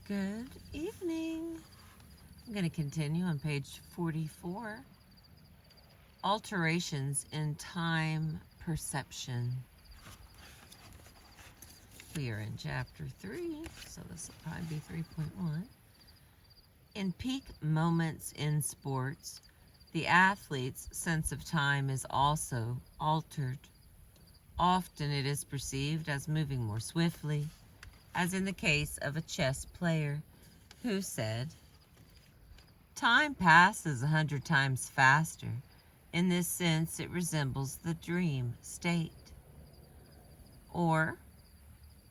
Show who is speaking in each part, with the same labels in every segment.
Speaker 1: Good evening. I'm going to continue on page 44. Alterations in time perception. We are in chapter 3, so this will probably be 3.1. In peak moments in sports, the athlete's sense of time is also altered. Often it is perceived as moving more swiftly, as in the case of a chess player who said, "Time passes 100 times faster. In this sense, it resembles the dream state." Or,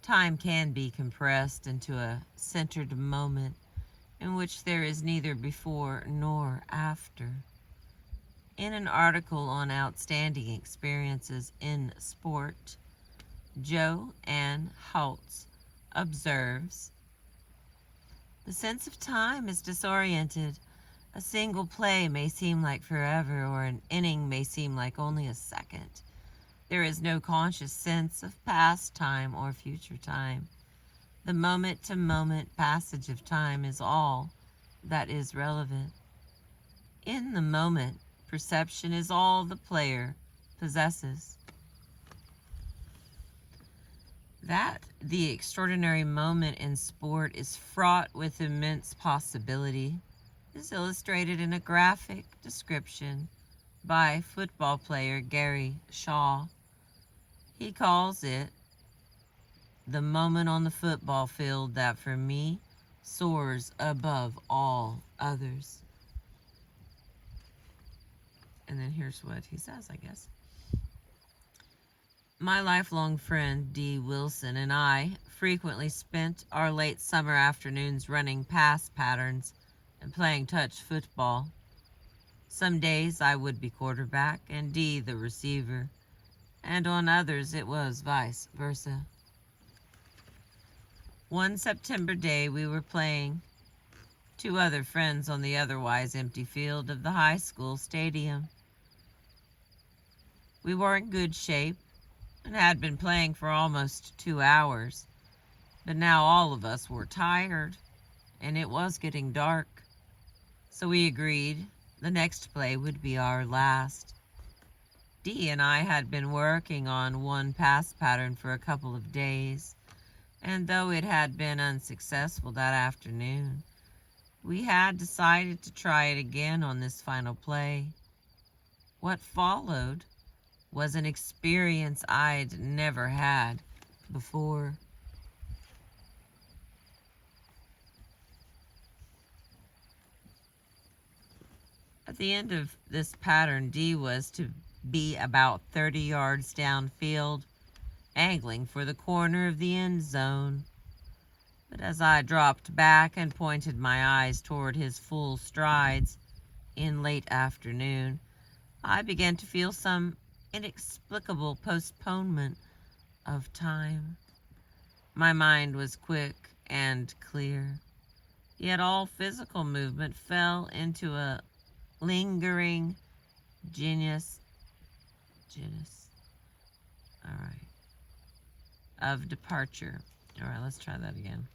Speaker 1: time can be compressed into a centered moment in which there is neither before nor after. In an article on outstanding experiences in sport, Jo Ann Holtz observes, "The sense of time is disoriented. A single play may seem like forever, or an inning may seem like only a second. There is no conscious sense of past time or future time. The moment-to-moment passage of time is all that is relevant. In the moment, perception is all the player possesses." That the extraordinary moment in sport is fraught with immense possibility is illustrated in a graphic description by football player Gary Shaw. He calls it the moment on the football field that for me soars above all others. And then here's what he says, I guess. "My lifelong friend Dee Wilson and I frequently spent our late summer afternoons running pass patterns and playing touch football. Some days I would be quarterback and Dee the receiver, and on others it was vice versa. One September day we were playing two other friends on the otherwise empty field of the high school stadium. We were in good shape and had been playing for almost 2 hours, but now all of us were tired and it was getting dark. So we agreed the next play would be our last. Dee and I had been working on one pass pattern for a couple of days, and though it had been unsuccessful that afternoon, we had decided to try it again on this final play. What followed was an experience I'd never had before. At the end of this pattern, Dee was to be about 30 yards downfield, angling for the corner of the end zone. But as I dropped back and pointed my eyes toward his full strides in late afternoon, I began to feel some inexplicable postponement of time. My mind was quick and clear, yet all physical movement fell into a lingering genius, all right, of departure. All right, let's try that again.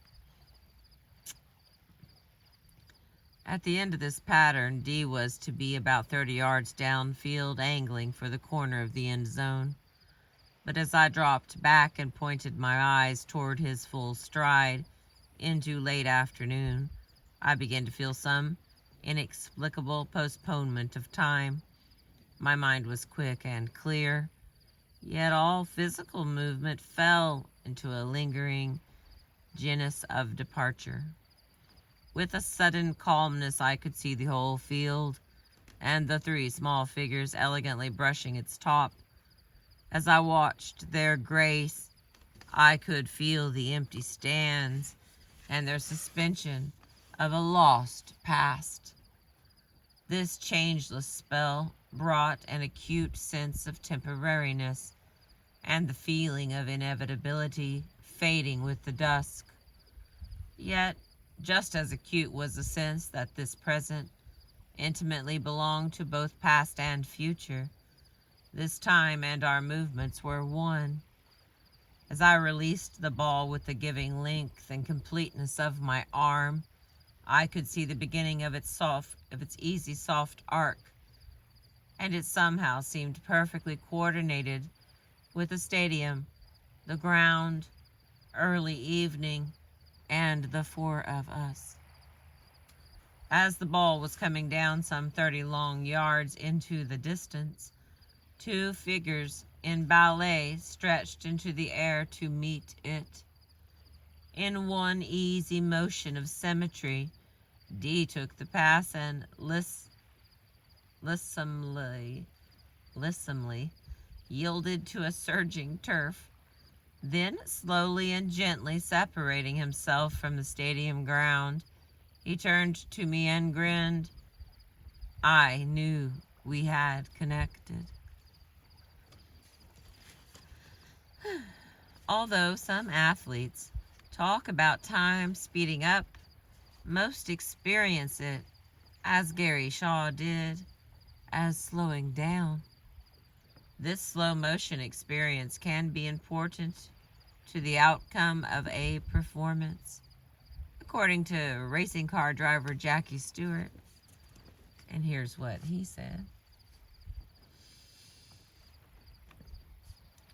Speaker 1: At the end of this pattern, Dee was to be about 30 yards downfield, angling for the corner of the end zone. But as I dropped back and pointed my eyes toward his full stride into late afternoon, I began to feel some inexplicable postponement of time. My mind was quick and clear, yet all physical movement fell into a lingering genius of departure. With a sudden calmness, I could see the whole field and the three small figures elegantly brushing its top. As I watched their grace, I could feel the empty stands and their suspension of a lost past. This changeless spell brought an acute sense of temporariness and the feeling of inevitability fading with the dusk. Yet, just as acute was the sense that this present intimately belonged to both past and future. This time and our movements were one. As I released the ball with the giving length and completeness of my arm, I could see the beginning of its easy soft arc, and it somehow seemed perfectly coordinated with the stadium, the ground, early evening, and the four of us. As the ball was coming down some 30 long yards into the distance, two figures in ballet stretched into the air to meet it. In one easy motion of symmetry, Dee took the pass and lissomely yielded to a surging turf, then slowly and gently separating himself from the stadium ground, he turned to me and grinned. I knew we had connected. Although some athletes talk about time speeding up, most experience it, as Gary Shaw did, as slowing down. This slow motion experience can be important to the outcome of a performance, according to racing car driver Jackie Stewart. And here's what he said.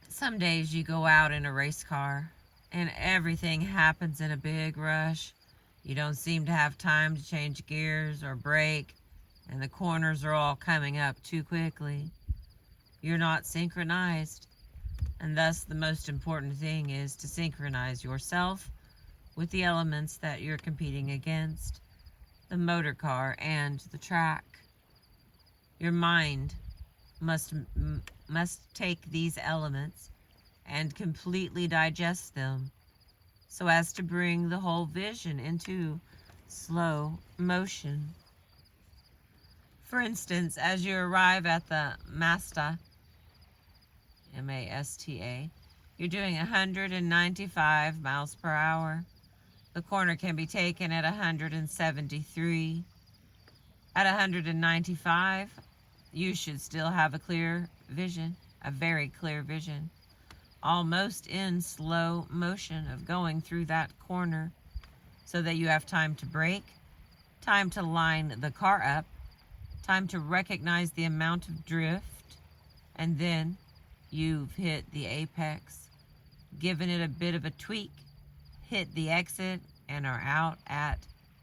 Speaker 1: Some days you go out in a race car and everything happens in a big rush. You don't seem to have time to change gears or brake, and the corners are all coming up too quickly. You're not synchronized, and thus the most important thing is to synchronize yourself with the elements that you're competing against, the motor car and the track. Your mind must take these elements and completely digest them so as to bring the whole vision into slow motion. For instance, as you arrive at the Masta, M-A-S-T-A, you're doing 195 miles per hour. The corner can be taken at 173. At 195, you should still have a clear vision, a very clear vision, almost in slow motion of going through that corner so that you have time to brake, time to line the car up, time to recognize the amount of drift, and then you've hit the apex, given it a bit of a tweak, hit the exit, and are out at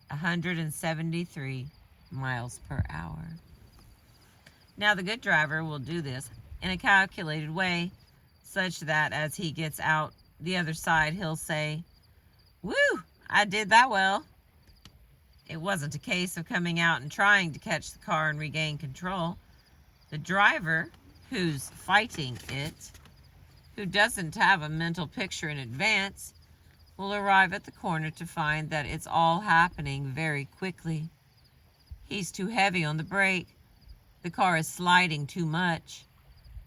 Speaker 1: 173 miles per hour. Now, the good driver will do this in a calculated way, such that as he gets out the other side, he'll say, "Woo, I did that well." It wasn't a case of coming out and trying to catch the car and regain control. The driver, who's fighting it, who doesn't have a mental picture in advance, will arrive at the corner to find that it's all happening very quickly. He's too heavy on the brake. The car is sliding too much.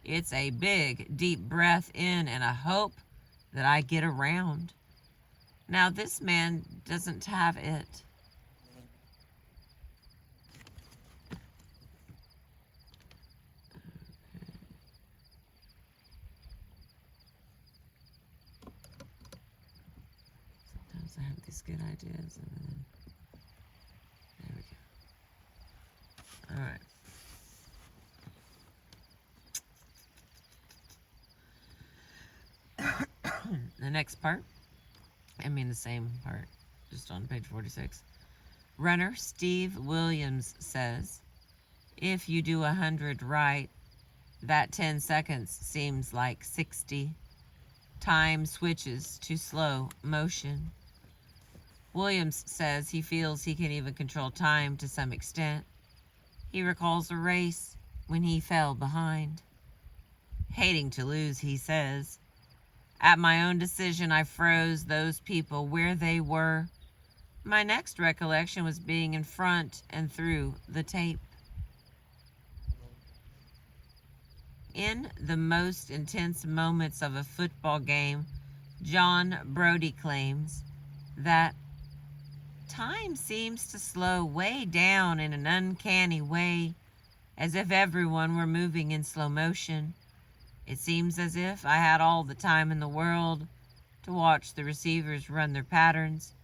Speaker 1: It's a big, deep breath in and a hope that I get around. Now, this man doesn't have it. Sometimes I have these good ideas and then there we go. All right. The next part, the same part, just on page 46. Runner Steve Williams says, if you do 100 right, that 10 seconds seems like 60. Time switches to slow motion. Williams says he feels he can even control time to some extent. He recalls a race when he fell behind. Hating to lose, he says, at my own decision, I froze those people where they were. My next recollection was being in front and through the tape. In the most intense moments of a football game, John Brody claims that time seems to slow way down in an uncanny way, as if everyone were moving in slow motion. It seems as if I had all the time in the world, to watch the receivers run their patterns,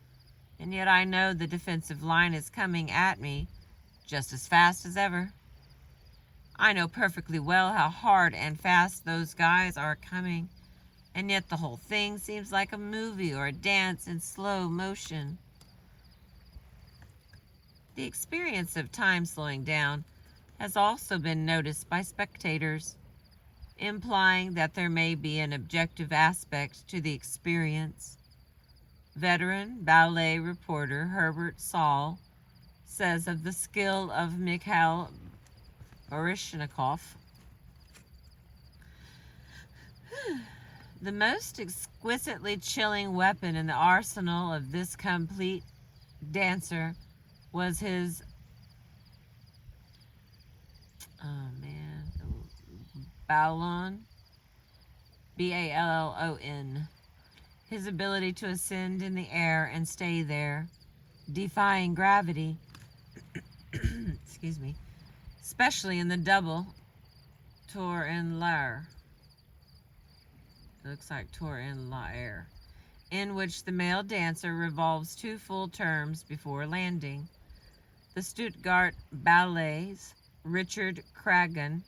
Speaker 1: and yet I know the defensive line is coming at me just as fast as ever. I know perfectly well how hard and fast those guys are coming, and yet the whole thing seems like a movie or a dance in slow motion. The experience of time slowing down has also been noticed by spectators, implying that there may be an objective aspect to the experience. Veteran ballet reporter Herbert Saul says of the skill of Mikhail Baryshnikov, the most exquisitely chilling weapon in the arsenal of this complete dancer was his ballon, B-A-L-L-O-N, his ability to ascend in the air and stay there, defying gravity, excuse me, especially in the double tour en l'air. It looks like tour en l'air, in which the male dancer revolves 2 full turns before landing. The Stuttgart Ballet's Richard Kragen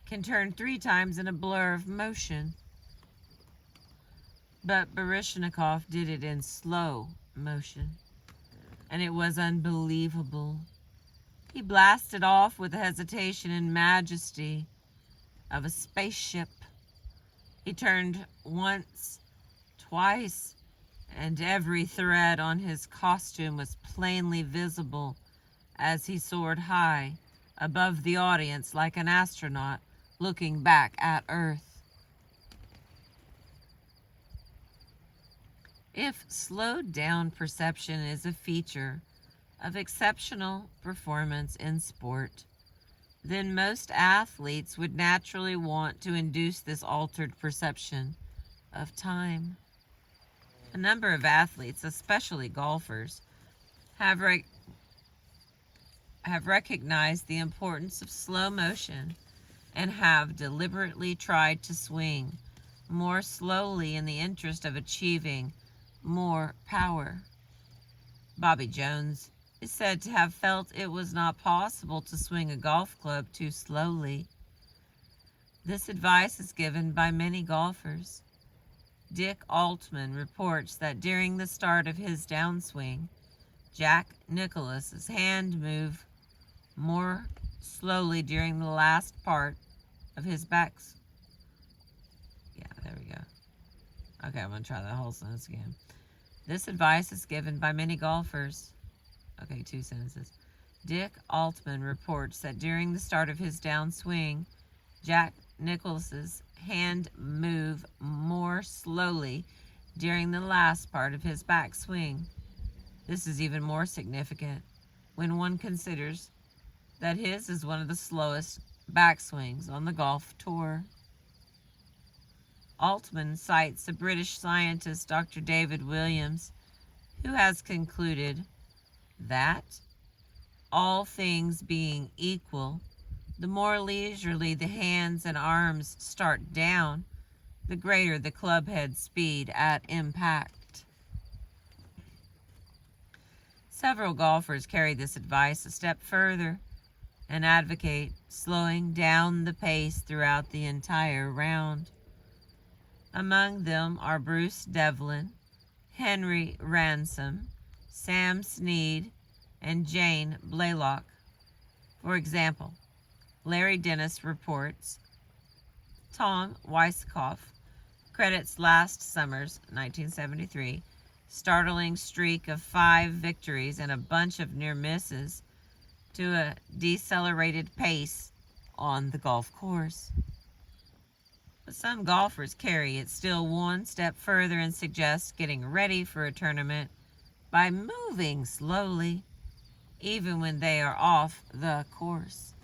Speaker 1: can turn 3 times in a blur of motion, but Baryshnikov did it in slow motion, and it was unbelievable. He blasted off with the hesitation and majesty of a spaceship. He turned once, twice, and every thread on his costume was plainly visible as he soared high above the audience like an astronaut looking back at Earth. If slowed down perception is a feature of exceptional performance in sport, then most athletes would naturally want to induce this altered perception of time. A number of athletes, especially golfers, have recognized the importance of slow motion and have deliberately tried to swing more slowly in the interest of achieving more power. Bobby Jones is said to have felt it was not possible to swing a golf club too slowly. This advice is given by many golfers. Dick Altman reports that during the start of his downswing, Jack Nicklaus's hand moved more slowly during the last part of his backs. Yeah, there we go. Okay, I'm going to try that whole sentence again. This advice is given by many golfers. Okay, 2 sentences. Dick Altman reports that during the start of his downswing, Jack Nicklaus's hand moved more slowly during the last part of his backswing. This is even more significant when one considers that his is one of the slowest backswings on the golf tour. Altman cites the British scientist Dr. David Williams, who has concluded that, all things being equal, the more leisurely the hands and arms start down, the greater the clubhead speed at impact. Several golfers carry this advice a step further and advocate slowing down the pace throughout the entire round. Among them are Bruce Devlin, Henry Ransom, Sam Snead, and Jane Blalock. For example, Larry Dennis reports Tom Weiskopf credits last summer's 1973 startling streak of 5 victories and a bunch of near misses to a decelerated pace on the golf course. But some golfers carry it still one step further and suggest getting ready for a tournament by moving slowly, even when they are off the course.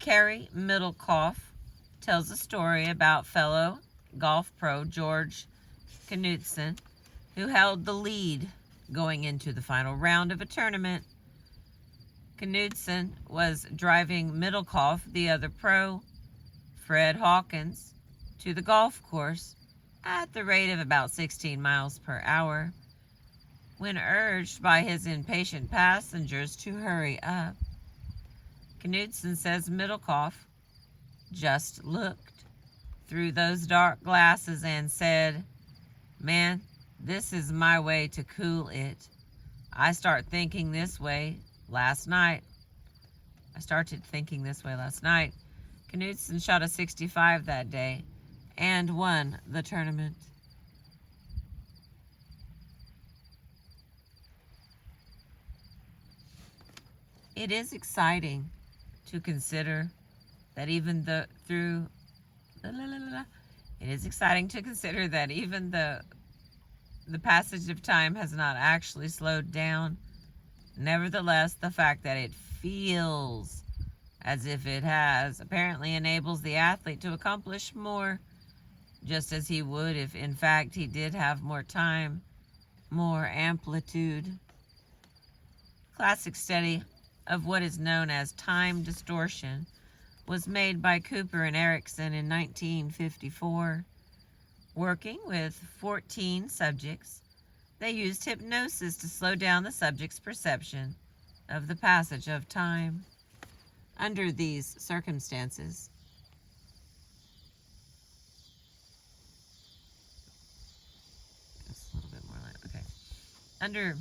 Speaker 1: Kerry Middlecoff tells a story about fellow golf pro George Knudson, who held the lead going into the final round of a tournament. Knudson was driving Middlecoff, the other pro, Fred Hawkins, to the golf course at the rate of about 16 miles per hour. When urged by his impatient passengers to hurry up, Knudsen says Middlecoff just looked through those dark glasses and said, "Man, this is my way to cool it. I started thinking this way last night. Knudsen shot a 65 that day and won the tournament." It is exciting to consider that even the passage of time has not actually slowed down. Nevertheless, the fact that it feels as if it has apparently enables the athlete to accomplish more, just as he would if in fact he did have more time, more amplitude. Classic study of what is known as time distortion was made by Cooper and Erickson in 1954. Working with 14 subjects, they used hypnosis to slow down the subject's perception of the passage of time. Under these circumstances, just a little bit more light. Okay. Under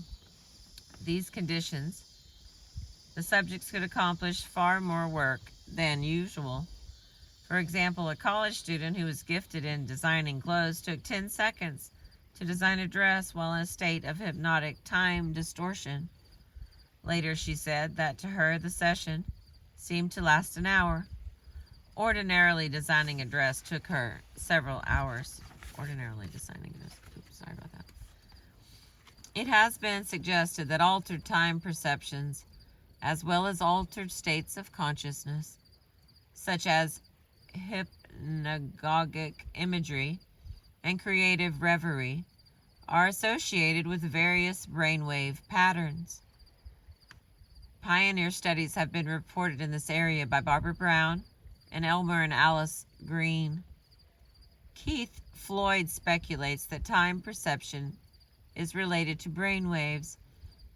Speaker 1: these conditions, the subjects could accomplish far more work than usual. For example, a college student who was gifted in designing clothes took 10 seconds to design a dress while in a state of hypnotic time distortion. Later, she said that to her the session seemed to last an hour. Ordinarily, designing a dress took her several hours. It has been suggested that altered time perceptions, as well as altered states of consciousness, such as hypnagogic imagery and creative reverie, are associated with various brainwave patterns. Pioneer studies have been reported in this area by Barbara Brown and Elmer and Alice Green. Keith Floyd speculates that time perception is related to brainwaves,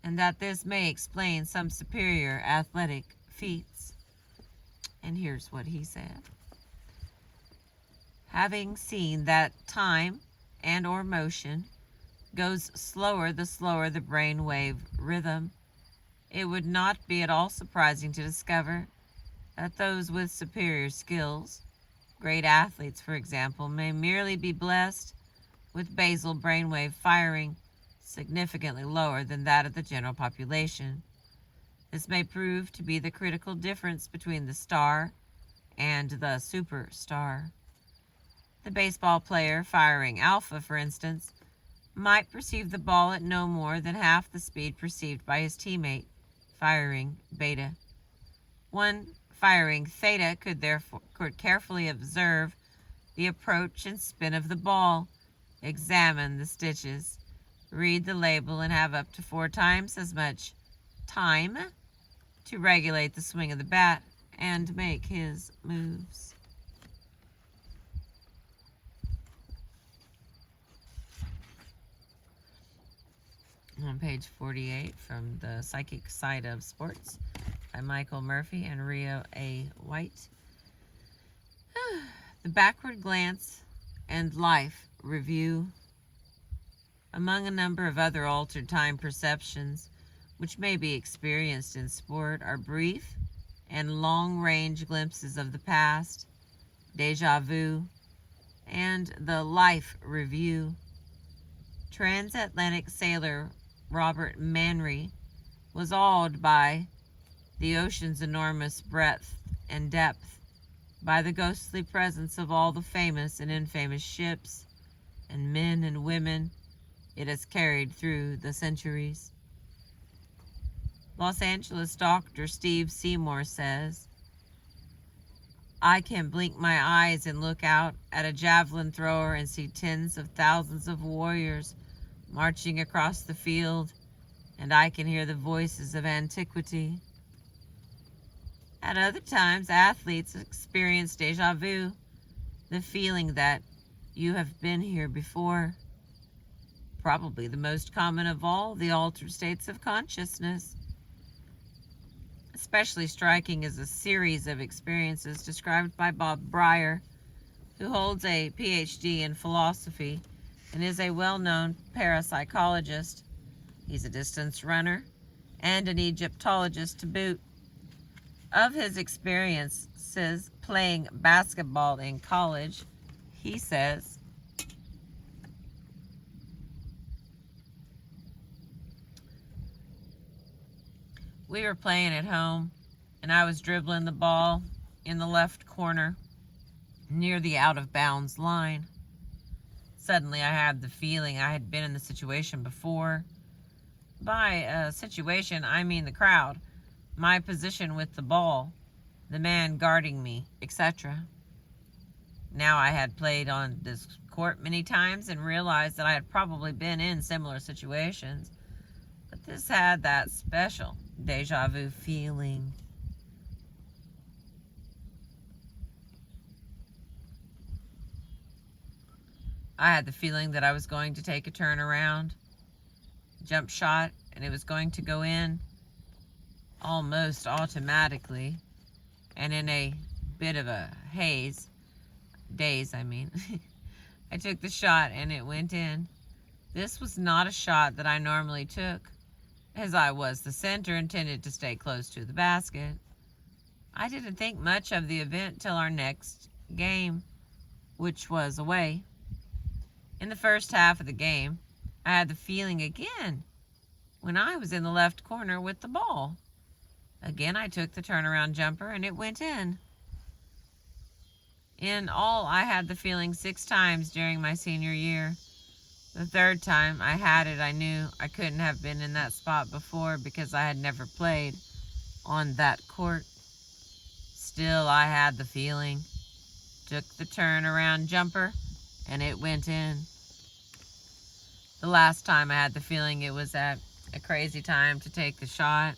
Speaker 1: and that this may explain some superior athletic feats. And here's what he said. Having seen that time and or motion goes slower the slower the brainwave rhythm, it would not be at all surprising to discover that those with superior skills, great athletes for example, may merely be blessed with basal brainwave firing significantly lower than that of the general population. This may prove to be the critical difference between the star and the superstar. The baseball player firing alpha, for instance, might perceive the ball at no more than half the speed perceived by his teammate firing beta. One firing theta could carefully observe the approach and spin of the ball, examine the stitches, read the label, and have up to 4 times as much time to regulate the swing of the bat and make his moves. On page 48 from The Psychic Side of Sports by Michael Murphy and Rio A. White. The Backward Glance and Life Review. Among a number of other altered time perceptions which may be experienced in sport are brief and long-range glimpses of the past, déjà vu, and the life review. Transatlantic sailor Robert Manry was awed by the ocean's enormous breadth and depth, by the ghostly presence of all the famous and infamous ships and men and women it has carried through the centuries. Los Angeles Dr. Steve Seymour says, "I can blink my eyes and look out at a javelin thrower and see tens of thousands of warriors marching across the field, and I can hear the voices of antiquity." At other times, athletes experience déjà vu, the feeling that you have been here before. Probably the most common of all, the altered states of consciousness. Especially striking is a series of experiences described by Bob Breyer, who holds a PhD in philosophy and is a well-known parapsychologist. He's a distance runner and an Egyptologist to boot. Of his experiences playing basketball in college, he says, "We were playing at home, and I was dribbling the ball in the left corner near the out-of-bounds line. Suddenly, I had the feeling I had been in the situation before. By situation, I mean the crowd, my position with the ball, the man guarding me, etc. Now I had played on this court many times and realized that I had probably been in similar situations, but this had that special deja vu feeling. I had the feeling that I was going to take a turn around, jump shot, and it was going to go in almost automatically, and in a bit of a daze, I took the shot and it went in. This was not a shot that I normally took, as I was the center intended to stay close to the basket. I didn't think much of the event till our next game, which was away. In the first half of the game, I had the feeling again when I was in the left corner with the ball. Again, I took the turnaround jumper and it went in. In all, I had the feeling 6 times during my senior year. The third time I had it, I knew I couldn't have been in that spot before because I had never played on that court. Still, I had the feeling. Took the turnaround jumper and it went in. The last time I had the feeling, it was at a crazy time to take the shot.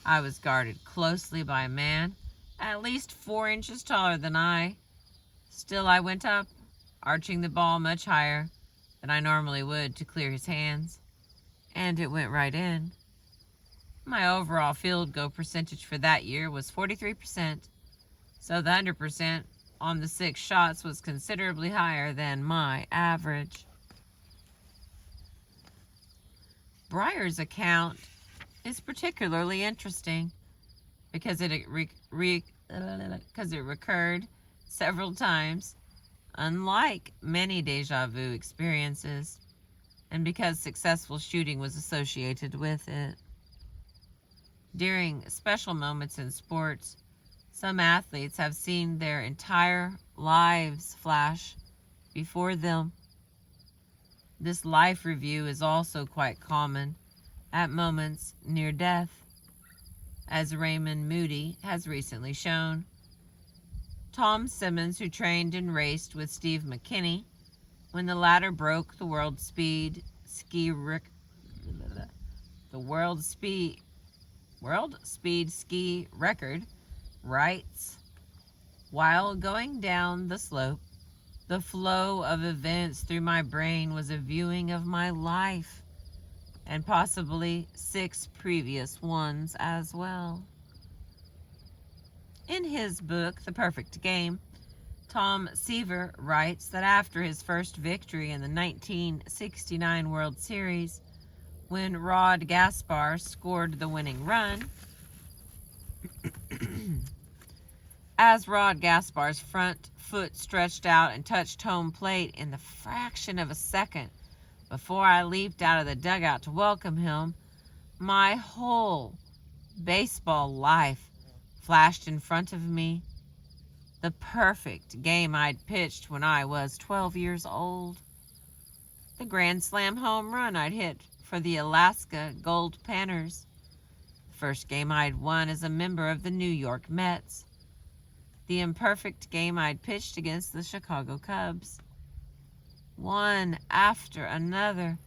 Speaker 1: I was guarded closely by a man at least 4 inches taller than I. Still, I went up, arching the ball much higher than I normally would to clear his hands, and it went right in. My overall field goal percentage for that year was 43%, so the 100% on the 6 shots was considerably higher than my average." Breyer's account is particularly interesting because it recurred several times, unlike many deja vu experiences, and because successful shooting was associated with it. During special moments in sports, some athletes have seen their entire lives flash before them. This life review is also quite common at moments near death, as Raymond Moody has recently shown. Tom Simmons, who trained and raced with Steve McKinney when the latter broke the world speed ski record, writes, "While going down the slope, the flow of events through my brain was a viewing of my life, and possibly 6 previous ones as well." In his book, The Perfect Game, Tom Seaver writes that after his first victory in the 1969 World Series, when Rod Gaspar scored the winning run, as Rod Gaspar's front foot stretched out and touched home plate in the fraction of a second before I leaped out of the dugout to welcome him, my whole baseball life flashed in front of me. The perfect game I'd pitched when I was 12 years old. The grand slam home run I'd hit for the Alaska Gold Panthers. The first game I'd won as a member of the New York Mets. The imperfect game I'd pitched against the Chicago Cubs. One after another,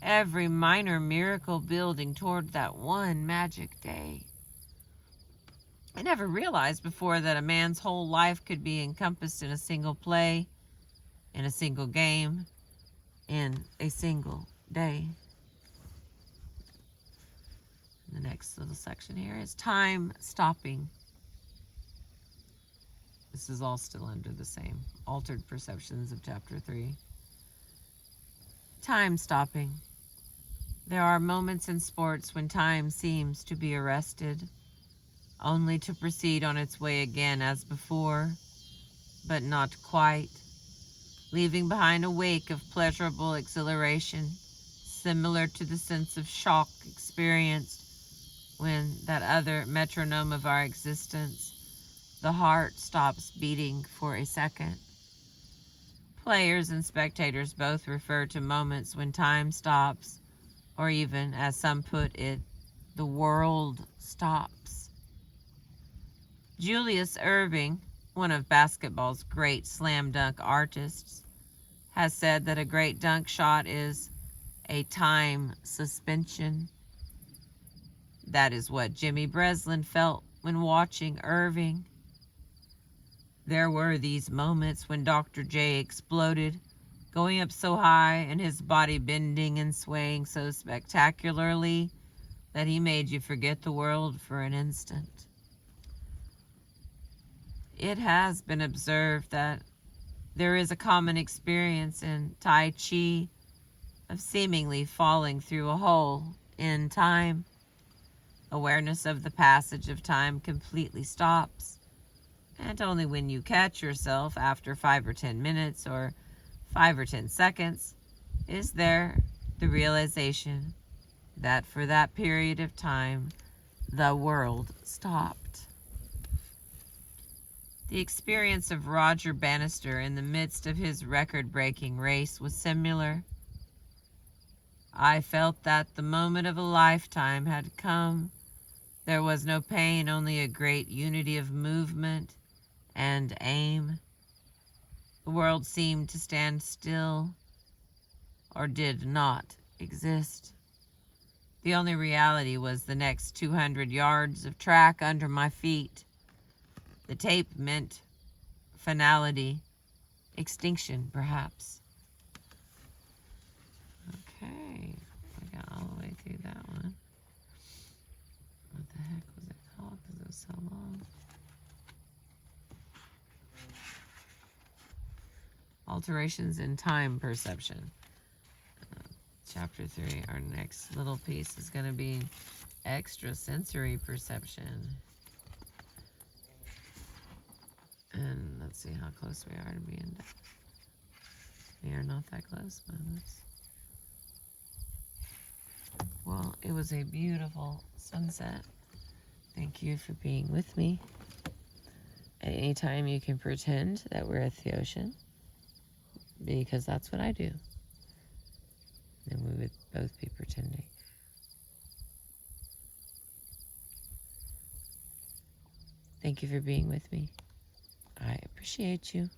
Speaker 1: every minor miracle building toward that one magic day. I never realized before that a man's whole life could be encompassed in a single play. in a single game, in a single day. The next little section here is time stopping. This is all still under the same altered perceptions of chapter 3. Time stopping. There are moments in sports when time seems to be arrested, only to proceed on its way again as before, but not quite, leaving behind a wake of pleasurable exhilaration, similar to the sense of shock experienced when that other metronome of our existence, the heart, stops beating for a second. Players and spectators both refer to moments when time stops, or even, as some put it, the world stops. Julius Erving, one of basketball's great slam dunk artists, has said that a great dunk shot is a time suspension. That is what Jimmy Breslin felt when watching Erving. There were these moments when Dr. J exploded, going up so high and his body bending and swaying so spectacularly that he made you forget the world for an instant. It has been observed that there is a common experience in Tai Chi of seemingly falling through a hole in time. Awareness of the passage of time completely stops, and only when you catch yourself after 5 or 10 minutes or 5 or 10 seconds is there the realization that for that period of time the world stopped. The experience of Roger Bannister in the midst of his record-breaking race was similar. I felt that the moment of a lifetime had come. There was no pain, only a great unity of movement and aim. The world seemed to stand still, or did not exist. The only reality was the next 200 yards of track under my feet. The tape meant finality, extinction, perhaps. Okay, we got all the way through that one. What the heck was it called? Because it was so long. Alterations in time perception. Chapter 3, our next little piece is going to be extrasensory perception. And let's see how close we are to being done. We are not that close, but well, it was a beautiful sunset. Thank you for being with me. At any time you can pretend that we're at the ocean, because that's what I do. Then we would both be pretending. Thank you for being with me. I appreciate you.